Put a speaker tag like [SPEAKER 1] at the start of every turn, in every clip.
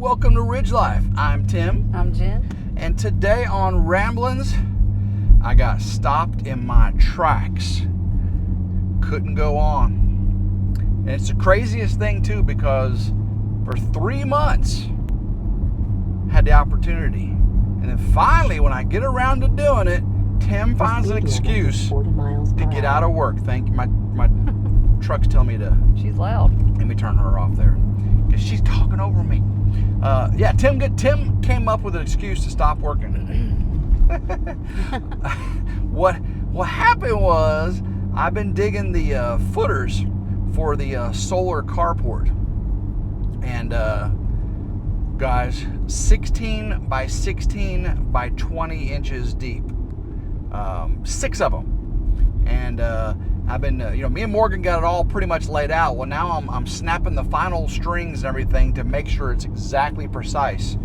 [SPEAKER 1] welcome to Ridge Life. I'm Tim.
[SPEAKER 2] I'm Jen.
[SPEAKER 1] And today on Ramblings, I got stopped in my tracks. Couldn't go on. And it's the craziest thing too, because for 3 months, had the opportunity. And then finally, when I get around to doing it, Tim finds an excuse to get out of work. Thank you. My truck's telling me to.
[SPEAKER 2] She's loud. Let
[SPEAKER 1] me turn her off there, because she's talking over me. Yeah, Tim came up with an excuse to stop working. What happened was, I've been digging the footers for the solar carport, and guys, 16 by 16 by 20 inches deep, 6 of them, and I've been, me and Morgan got it all pretty much laid out. Well, now I'm snapping the final strings and everything to make sure it's exactly precise,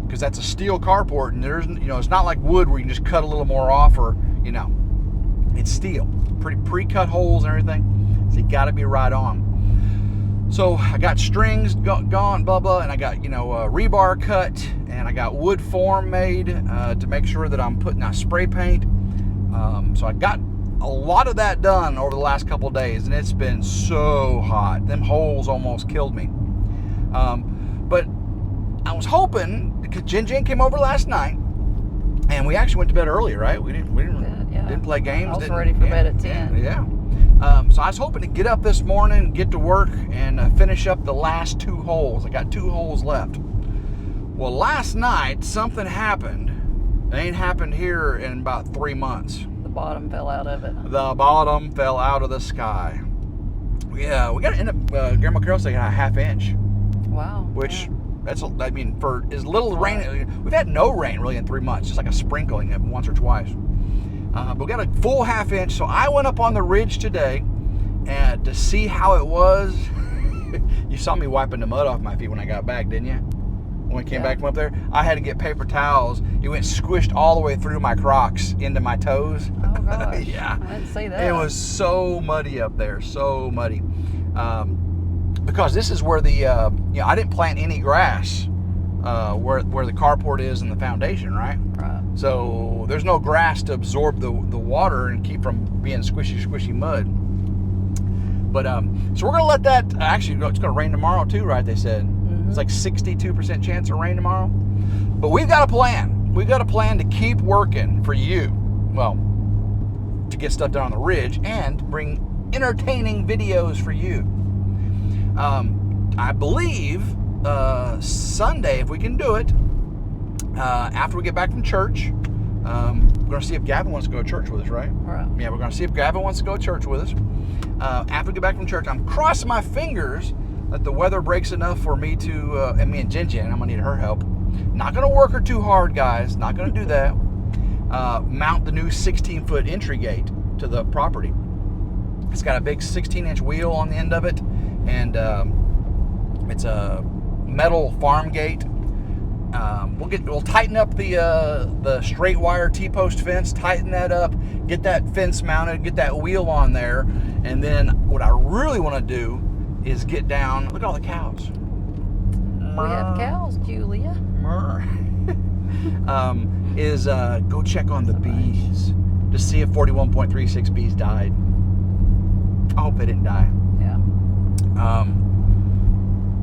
[SPEAKER 1] because that's a steel carport, and there's, it's not like wood where you can just cut a little more off, or, it's steel, pretty pre-cut holes and everything, so you got to be right on. So I got strings gone, blah blah, and I got rebar cut, and I got wood form made to make sure that I'm putting out spray paint. So I got a lot of that done over the last couple of days, and it's been so hot. Them holes almost killed me. But I was hoping, because Jen came over last night, and we actually went to bed early, right? We didn't play games.
[SPEAKER 2] I was ready for bed at 10.
[SPEAKER 1] Yeah. So I was hoping to get up this morning, get to work, and finish up the last 2 holes. I got 2 holes left. Well, last night something happened. It ain't happened here in about 3 months.
[SPEAKER 2] The bottom fell out of it.
[SPEAKER 1] The bottom fell out of the sky. Yeah, we got to end up, Grandma Carol said, a ½ inch.
[SPEAKER 2] Wow.
[SPEAKER 1] Which, for as little rain, we've had no rain really in 3 months, just like a sprinkling once or twice. But we got a full ½ inch, so I went up on the ridge today and to see how it was. You saw me wiping the mud off my feet when I got back, didn't you? When we came back from up there, I had to get paper towels. It went squished all the way through my Crocs into my toes.
[SPEAKER 2] Oh gosh.
[SPEAKER 1] Yeah.
[SPEAKER 2] I didn't see that.
[SPEAKER 1] It was so muddy up there, so muddy. Because this is where the, I didn't plant any grass where the carport is in the foundation, right?
[SPEAKER 2] Right.
[SPEAKER 1] So there's no grass to absorb the water and keep from being squishy mud. But so we're gonna let that. Actually, it's gonna rain tomorrow too, right? They said. It's like 62% chance of rain tomorrow. But we've got a plan. We've got a plan to keep working for you. Well, to get stuff done on the ridge and bring entertaining videos for you. I believe Sunday, if we can do it, after we get back from church, we're going to see if Gavin wants to go to church with us, right?
[SPEAKER 2] Right.
[SPEAKER 1] Yeah, we're going to see if Gavin wants to go to church with us. After we get back from church, I'm crossing my fingers that the weather breaks enough for me to, and me and Jen, I'm going to need her help. Not going to work her too hard, guys. Not going to do that. Mount the new 16-foot entry gate to the property. It's got a big 16-inch wheel on the end of it, and it's a metal farm gate. We'll tighten up the straight wire T-post fence, tighten that up, get that fence mounted, get that wheel on there, and then what I really want to do is get down. Look at all the cows.
[SPEAKER 2] We have cows, Julia.
[SPEAKER 1] Is go check on the bees to see if 41.36 bees died. I hope they didn't die.
[SPEAKER 2] Yeah.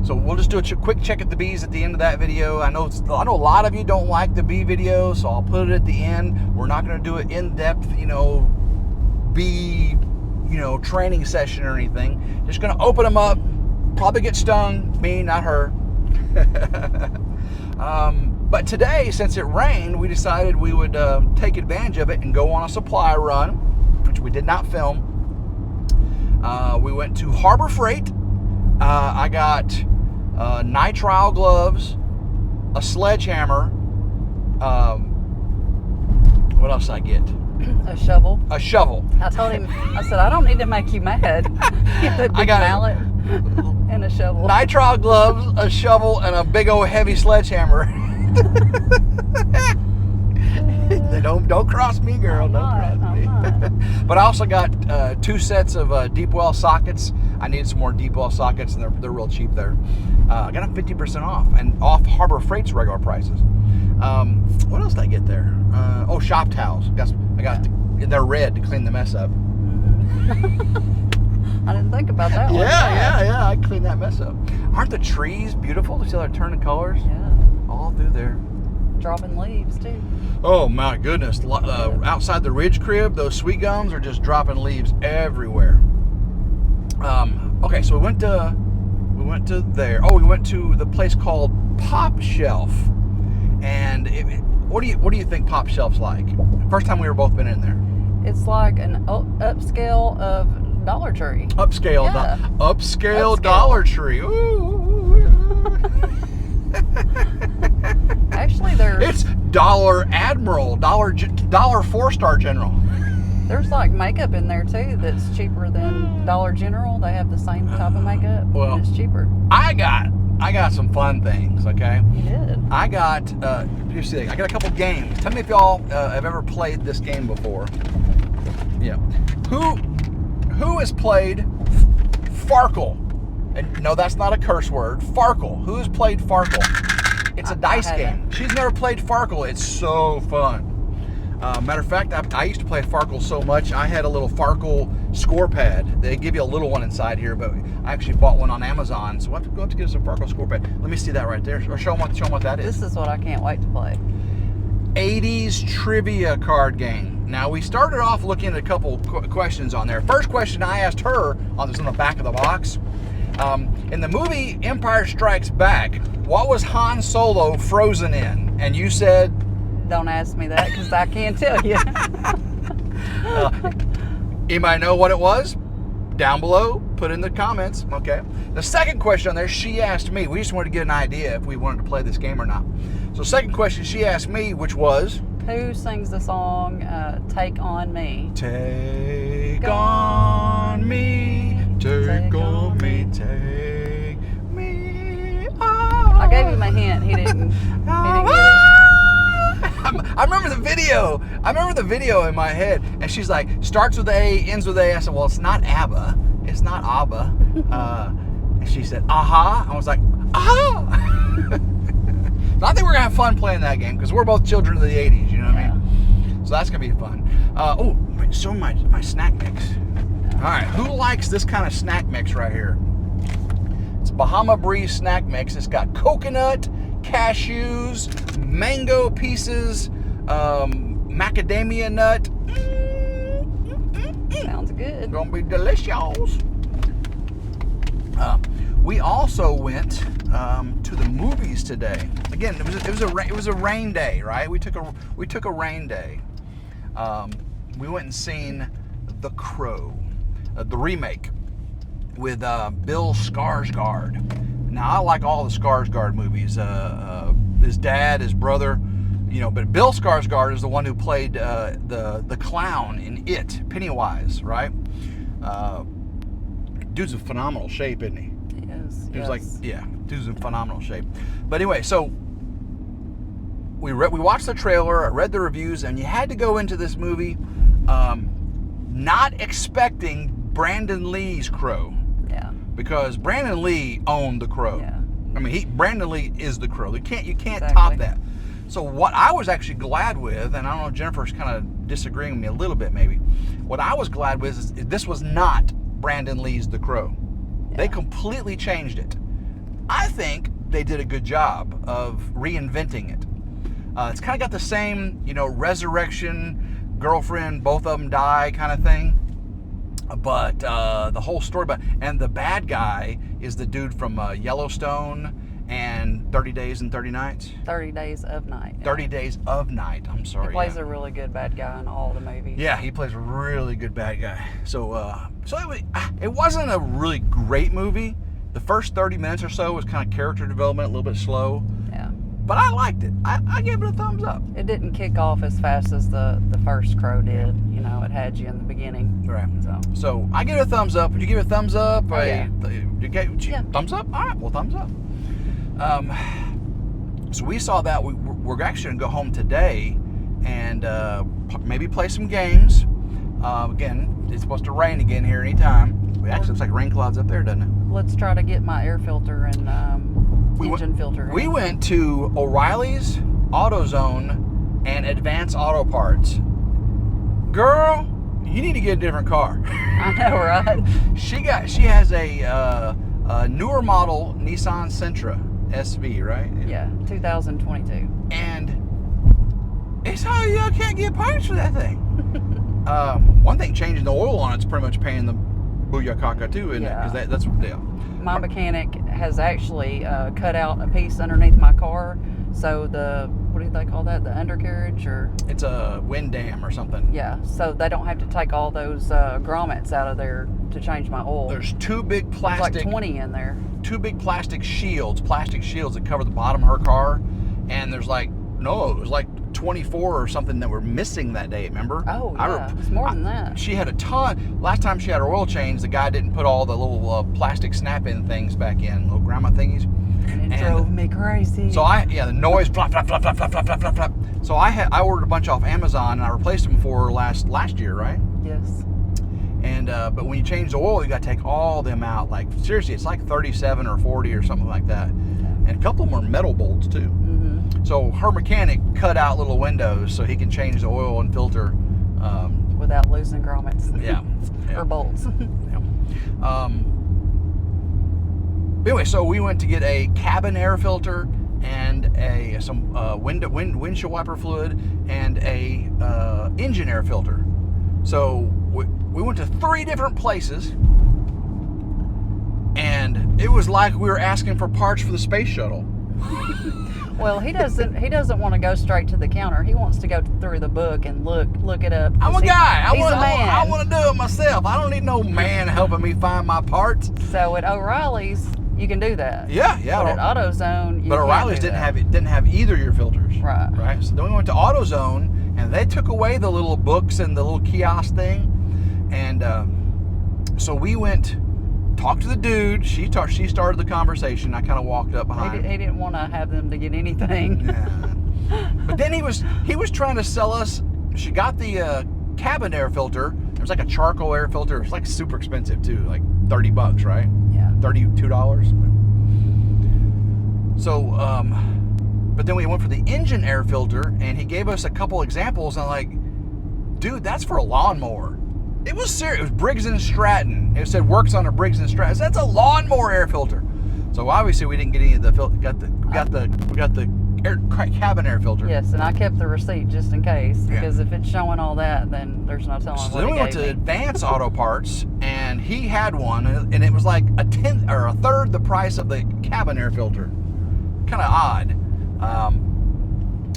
[SPEAKER 1] So we'll just do a quick check at the bees at the end of that video. I know a lot of you don't like the bee video, so I'll put it at the end. We're not going to do an in-depth, bee, training session or anything. Just going to open them up. Probably get stung. Me, not her. But today, since it rained, we decided we would take advantage of it and go on a supply run, which we did not film. We went to Harbor Freight. I got nitrile gloves, a sledgehammer. What else did I get?
[SPEAKER 2] A shovel.
[SPEAKER 1] A shovel.
[SPEAKER 2] I told him, I said, I don't need to make you mad. Get the big mallet and a shovel.
[SPEAKER 1] Nitrile gloves, a shovel, and a big old heavy sledgehammer. Don't cross me, girl.
[SPEAKER 2] I'm
[SPEAKER 1] don't cross me.
[SPEAKER 2] not.
[SPEAKER 1] But I also got 2 sets of deep well sockets. I needed some more deep well sockets, and they're real cheap there. I got them 50% off, and off Harbor Freight's regular prices. What else did I get there? Oh, shop towels. They're red to clean the mess up.
[SPEAKER 2] I didn't think about that one.
[SPEAKER 1] Yeah. I cleaned that mess up. Aren't the trees beautiful? You see how they're turning colors?
[SPEAKER 2] Yeah.
[SPEAKER 1] All through there.
[SPEAKER 2] Dropping leaves too.
[SPEAKER 1] Oh my goodness! Outside the Ridge crib, those sweet gums are just dropping leaves everywhere. Okay, so we went to there. Oh, we went to the place called Pop Shelf. And what do you think Pop Shelf's like? First time we were both been in there.
[SPEAKER 2] It's like an upscale of Dollar Tree.
[SPEAKER 1] Upscale Dollar Tree. Ooh.
[SPEAKER 2] Actually,
[SPEAKER 1] it's Dollar Admiral, Dollar 4-star General.
[SPEAKER 2] There's like makeup in there too that's cheaper than Dollar General. They have the same type of makeup, and it's cheaper.
[SPEAKER 1] I got some fun things. Okay.
[SPEAKER 2] You did.
[SPEAKER 1] I got a couple games. Tell me if y'all have ever played this game before. Yeah. Who has played Farkle? And no, that's not a curse word. Farkle. Who has played Farkle? It's a dice game. She's never played Farkle. It's so fun. Matter of fact, I used to play Farkle so much, I had a little Farkle score pad. They give you a little one inside here, but I actually bought one on Amazon, so we'll have to get some Farkle score pad. Let me see that right there. Or show them what that is.
[SPEAKER 2] This is what I can't wait to play.
[SPEAKER 1] 80s trivia card game. Now, we started off looking at a couple questions on there. First question I asked her, on the back of the box, in the movie Empire Strikes Back, what was Han Solo frozen in? And you said...
[SPEAKER 2] Don't ask me that, because I can't tell you.
[SPEAKER 1] Anybody know what it was? Down below, put in the comments. Okay. The second question on there, she asked me. We just wanted to get an idea if we wanted to play this game or not. So second question she asked me, which was...
[SPEAKER 2] Who sings the song Take On Me?
[SPEAKER 1] Take on me, take on me, take me on.
[SPEAKER 2] I gave him a hint. He didn't get it.
[SPEAKER 1] I remember the video. I remember the video in my head, and she's like, starts with A, ends with A. I said, well, it's not ABBA. It's not ABBA. And she said, aha. I was like, aha. So I think we're going to have fun playing that game, because we're both children of the 80s, you know what I mean? So that's going to be fun. Show my snack mix. All right, who likes this kind of snack mix right here? It's Bahama Breeze snack mix. It's got coconut, cashews, mango pieces, macadamia nut.
[SPEAKER 2] Sounds good.
[SPEAKER 1] Gonna be delicious. We also went to the movies today. Again, it was a rain day, right? We took a rain day. We went and seen The Crow, the remake with Bill Skarsgård. Now I like all the Skarsgård movies. His dad, his brother, but Bill Skarsgård is the one who played the clown in It, Pennywise, right? Dude's in phenomenal shape, isn't he?
[SPEAKER 2] He is.
[SPEAKER 1] He was like, dude's in phenomenal shape. But anyway, so we watched the trailer, read the reviews, and you had to go into this movie not expecting Brandon Lee's Crow. Yeah. Because Brandon Lee owned The Crow. Yeah. I mean, Brandon Lee is The Crow. You can't top that. So what I was actually glad with, and I don't know, Jennifer's kind of disagreeing with me a little bit maybe. What I was glad with is this was not Brandon Lee's The Crow. Yeah. They completely changed it. I think they did a good job of reinventing it. It's kind of got the same, resurrection, girlfriend, both of them die kind of thing. But the whole story, and the bad guy is the dude from Yellowstone and 30 Days and 30 Nights.
[SPEAKER 2] 30 Days of Night.
[SPEAKER 1] 30 Days of Night. I'm sorry.
[SPEAKER 2] He plays a really good bad guy in all the movies.
[SPEAKER 1] Yeah, he plays a really good bad guy. So it wasn't a really great movie. The first 30 minutes or so was kind of character development, a little bit slow. Yeah. But I liked it. I gave it a thumbs up.
[SPEAKER 2] It didn't kick off as fast as the first Crow did. It had you in the beginning.
[SPEAKER 1] Right. So I give it a thumbs up. Would you give it a thumbs up?
[SPEAKER 2] Oh, yeah.
[SPEAKER 1] Thumbs up? All right, well, thumbs up. So we saw that. We're actually going to go home today and maybe play some games. Again, it's supposed to rain again here anytime. It actually looks like rain clouds up there, doesn't it?
[SPEAKER 2] Let's try to get my air filter and engine filter.
[SPEAKER 1] We went to O'Reilly's, AutoZone, and Advanced Auto Parts. Girl, you need to get a different car.
[SPEAKER 2] I know, right?
[SPEAKER 1] She has a newer model Nissan Sentra SV, right?
[SPEAKER 2] Yeah, 2022.
[SPEAKER 1] And it's how you can't get parts for that thing. One thing, changing the oil on it's pretty much paying the booyakaka too, isn't it? Because that's what. Yeah.
[SPEAKER 2] My mechanic has actually cut out a piece underneath my car, so what do they call that? The undercarriage, or
[SPEAKER 1] it's a wind dam or something.
[SPEAKER 2] Yeah, so they don't have to take all those grommets out of there to change my oil.
[SPEAKER 1] There's two big plastic.
[SPEAKER 2] There's like 20 in there.
[SPEAKER 1] Two big plastic shields that cover the bottom of her car, and there's it was like 24 or something that were missing that day, remember?
[SPEAKER 2] Oh, yeah, it's more than that.
[SPEAKER 1] She had a ton. Last time she had her oil changed, the guy didn't put all the little plastic snap-in things back in, little grandma thingies.
[SPEAKER 2] And it drove me crazy.
[SPEAKER 1] So the noise, flap, flap, flap, flap, flap, flap, flap, flap, flap. So I ordered a bunch off Amazon, and I replaced them for last year, right?
[SPEAKER 2] Yes.
[SPEAKER 1] And but when you change the oil, you got to take all them out. Like, seriously, it's like 37 or 40 or something like that. And a couple of them are metal bolts, too.
[SPEAKER 2] Mm-hmm.
[SPEAKER 1] So her mechanic cut out little windows so he can change the oil and filter.
[SPEAKER 2] Without losing grommets.
[SPEAKER 1] Yeah.
[SPEAKER 2] Or bolts.
[SPEAKER 1] Yeah. Anyway, so we went to get a cabin air filter and some windshield wiper fluid and a engine air filter. So we went to 3 different places, and it was like we were asking for parts for the space shuttle.
[SPEAKER 2] Well, he doesn't want to go straight to the counter. He wants to go through the book and look it up.
[SPEAKER 1] I'm a guy.
[SPEAKER 2] He's a man.
[SPEAKER 1] I want to do it myself. I don't need no man helping me find my parts.
[SPEAKER 2] So at O'Reilly's, you can do that.
[SPEAKER 1] Yeah.
[SPEAKER 2] But at AutoZone,
[SPEAKER 1] but O'Reilly's didn't have either of your filters.
[SPEAKER 2] Right.
[SPEAKER 1] Right. So then we went to AutoZone, and they took away the little books and the little kiosk thing, and so we went. Talked to the dude. She started the conversation. I kind of walked up behind.
[SPEAKER 2] He didn't want to have them to get anything.
[SPEAKER 1] Yeah. But then he was trying to sell us. She got the cabin air filter. It was like a charcoal air filter. It's like super expensive too, like $30, right?
[SPEAKER 2] Yeah.
[SPEAKER 1] $32. So, but then we went for the engine air filter, and he gave us a couple examples. And I'm like, dude, that's for a lawnmower. It was serious. It was Briggs & Stratton. It said works on a Briggs & Stratton. That's a lawnmower air filter. So obviously we didn't get any of the filter. We got the cabin air filter.
[SPEAKER 2] Yes, and I kept the receipt just in case, because if it's showing all that, then there's no telling
[SPEAKER 1] so
[SPEAKER 2] what
[SPEAKER 1] then
[SPEAKER 2] he
[SPEAKER 1] we went
[SPEAKER 2] gave
[SPEAKER 1] to
[SPEAKER 2] me.
[SPEAKER 1] Advanced Auto Parts, and he had one, and it was like a tenth or a third the price of the cabin air filter. Kind of odd.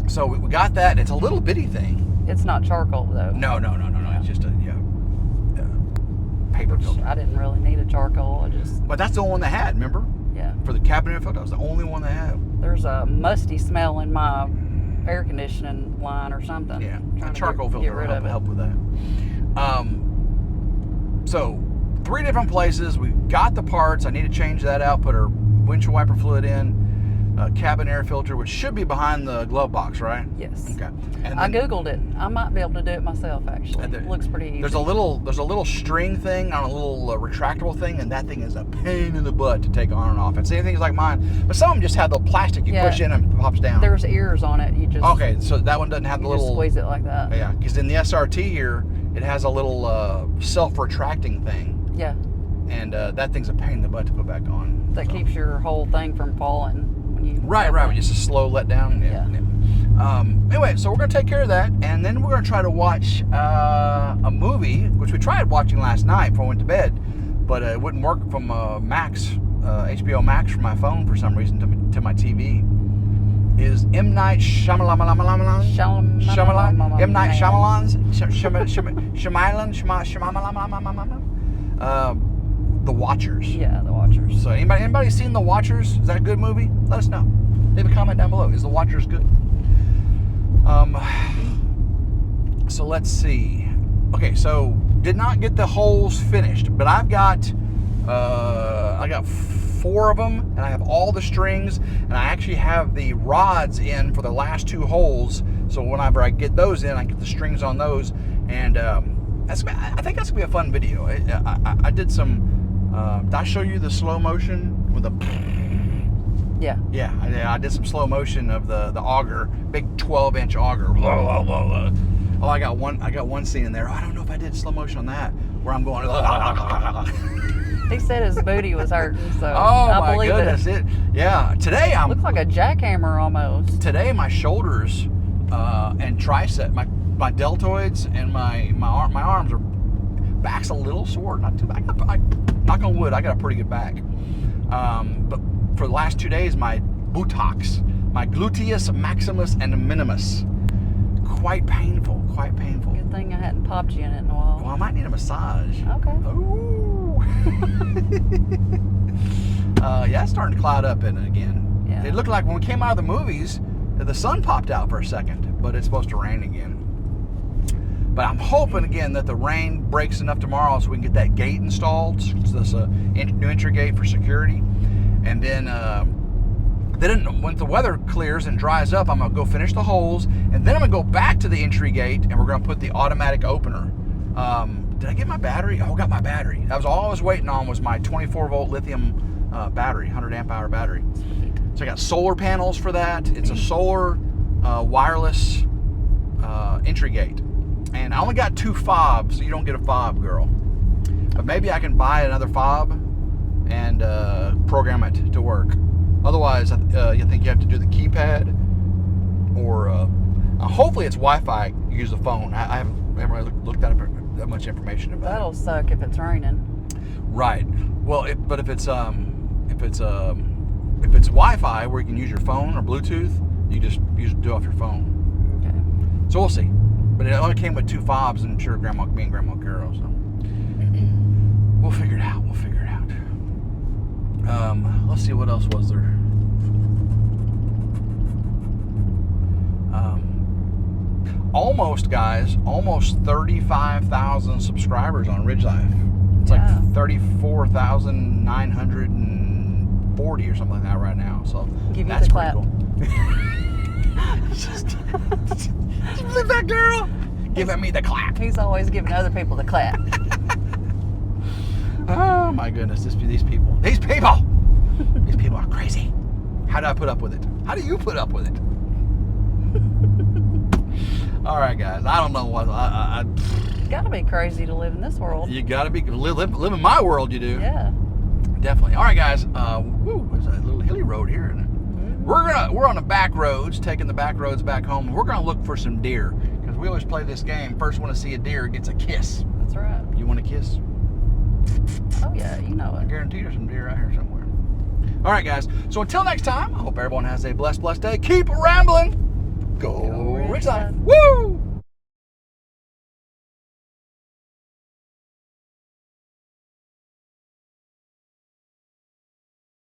[SPEAKER 1] So we got that. It's a little bitty thing.
[SPEAKER 2] It's not charcoal though.
[SPEAKER 1] No. It's just a paper filter.
[SPEAKER 2] I didn't really need a charcoal.
[SPEAKER 1] But that's the only one they had, remember?
[SPEAKER 2] Yeah.
[SPEAKER 1] For the cabin air filter, that was the only one they had.
[SPEAKER 2] There's a musty smell in my air conditioning line or something.
[SPEAKER 1] Yeah,
[SPEAKER 2] Trying
[SPEAKER 1] a
[SPEAKER 2] to
[SPEAKER 1] charcoal
[SPEAKER 2] get
[SPEAKER 1] filter
[SPEAKER 2] rid
[SPEAKER 1] will
[SPEAKER 2] of it.
[SPEAKER 1] help with that. So 3 different places. We got the parts. I need to change that out. Put our windshield wiper fluid in. Cabin air filter, which should be behind the glove box, right?
[SPEAKER 2] Yes.
[SPEAKER 1] Okay. And
[SPEAKER 2] I googled it. I might be able to do it myself. Actually, it looks pretty easy.
[SPEAKER 1] There's a little string thing on a little retractable thing, and that thing is a pain in the butt to take on and off. And same things like mine, but some of them just have the plastic you push in and it pops down.
[SPEAKER 2] There's ears on it. You just
[SPEAKER 1] so that one doesn't have the
[SPEAKER 2] you
[SPEAKER 1] little
[SPEAKER 2] just squeeze it like that.
[SPEAKER 1] Yeah, because in the SRT here, it has a little self-retracting thing.
[SPEAKER 2] Yeah.
[SPEAKER 1] And that thing's a pain in the butt to put back on.
[SPEAKER 2] That keeps your whole thing from falling.
[SPEAKER 1] Right. Just a slow let down. Yeah. Anyway, so we're going to take care of that, and then we're going to try to watch a movie, which we tried watching last night before I went to bed, but it wouldn't work from Max, HBO Max from my phone for some reason to my TV. Is M. Night Shyamalan? M. Night Shyamalan? The Watchers.
[SPEAKER 2] Yeah, The Watchers.
[SPEAKER 1] So anybody seen The Watchers? Is that a good movie? Let us know. Leave a comment down below. Is The Watchers good? So let's see. Okay, so did not get the holes finished, but I got 4 of them, and I have all the strings, and I actually have the rods in for the last 2 holes. So whenever I get those in, I get the strings on those, and I think that's gonna be a fun video. I did some. Did I show you the slow motion with the?
[SPEAKER 2] Yeah.
[SPEAKER 1] Yeah, I did some slow motion of the auger, big 12-inch auger. Oh, I got one scene in there. I don't know if I did slow motion on that, where I'm going.
[SPEAKER 2] He said his booty was hurting, so
[SPEAKER 1] Oh
[SPEAKER 2] I
[SPEAKER 1] my
[SPEAKER 2] believe
[SPEAKER 1] goodness!
[SPEAKER 2] it.
[SPEAKER 1] Today I'm.
[SPEAKER 2] Looks like a jackhammer almost.
[SPEAKER 1] Today my shoulders and tricep, my deltoids and my arms are back's a little sore, not too bad. Knock on wood, I got a pretty good back. But for the last 2 days, my buttocks, my gluteus maximus and minimus, quite painful.
[SPEAKER 2] Good thing I hadn't popped you in it in a while.
[SPEAKER 1] Well, I might need a massage.
[SPEAKER 2] Okay.
[SPEAKER 1] Ooh. Yeah, it's starting to cloud up in it again.
[SPEAKER 2] Yeah.
[SPEAKER 1] It looked like when we came out of the movies, the sun popped out for a second, but it's supposed to rain again. But I'm hoping again that the rain breaks enough tomorrow so we can get that gate installed. So this new entry gate for security, and then when the weather clears and dries up, I'm gonna go finish the holes, and then I'm gonna go back to the entry gate, and we're gonna put the automatic opener. Did I get my battery? Oh, I got my battery. That was all I was waiting on, was my 24-volt lithium battery, 100 amp hour battery. So I got solar panels for that. It's a solar wireless entry gate. And I only got 2 fobs, so you don't get a fob, girl. But maybe I can buy another fob and program it to work. Otherwise, you think you have to do the keypad, or hopefully it's Wi-Fi. Use the phone. I haven't really looked at that much information about
[SPEAKER 2] That'll
[SPEAKER 1] it.
[SPEAKER 2] suck if it's raining.
[SPEAKER 1] Right. Well, but if it's Wi-Fi where you can use your phone or Bluetooth, you just do it off your phone.
[SPEAKER 2] Okay.
[SPEAKER 1] So we'll see. But it only came with 2 fobs, and I'm sure me and Grandma Carol, so we'll figure it out. Let's see, what else was there. Almost 35,000 subscribers on RidgeLife. It's like 34,940 or something like that right now. So
[SPEAKER 2] Give you
[SPEAKER 1] that's
[SPEAKER 2] the
[SPEAKER 1] pretty
[SPEAKER 2] clap.
[SPEAKER 1] cool. Just leave that girl. Giving me the clap.
[SPEAKER 2] He's always giving other people the clap.
[SPEAKER 1] Oh my goodness, these people are crazy. How do I put up with it? How do you put up with it? All right, guys. I don't know what
[SPEAKER 2] You gotta be crazy to live in this world.
[SPEAKER 1] you gotta be live in my world. You do.
[SPEAKER 2] Yeah.
[SPEAKER 1] Definitely. All right, guys. There's a little hilly road here. We're on the back roads, taking the back roads back home. We're gonna look for some deer, because we always play this game. First one to see a deer gets a kiss.
[SPEAKER 2] That's right.
[SPEAKER 1] You want a kiss?
[SPEAKER 2] Oh yeah, you know
[SPEAKER 1] I
[SPEAKER 2] it.
[SPEAKER 1] guarantee there's some deer out here somewhere. All right, guys. So until next time, I hope everyone has a blessed day. Keep rambling. Go RidgeLife. Woo!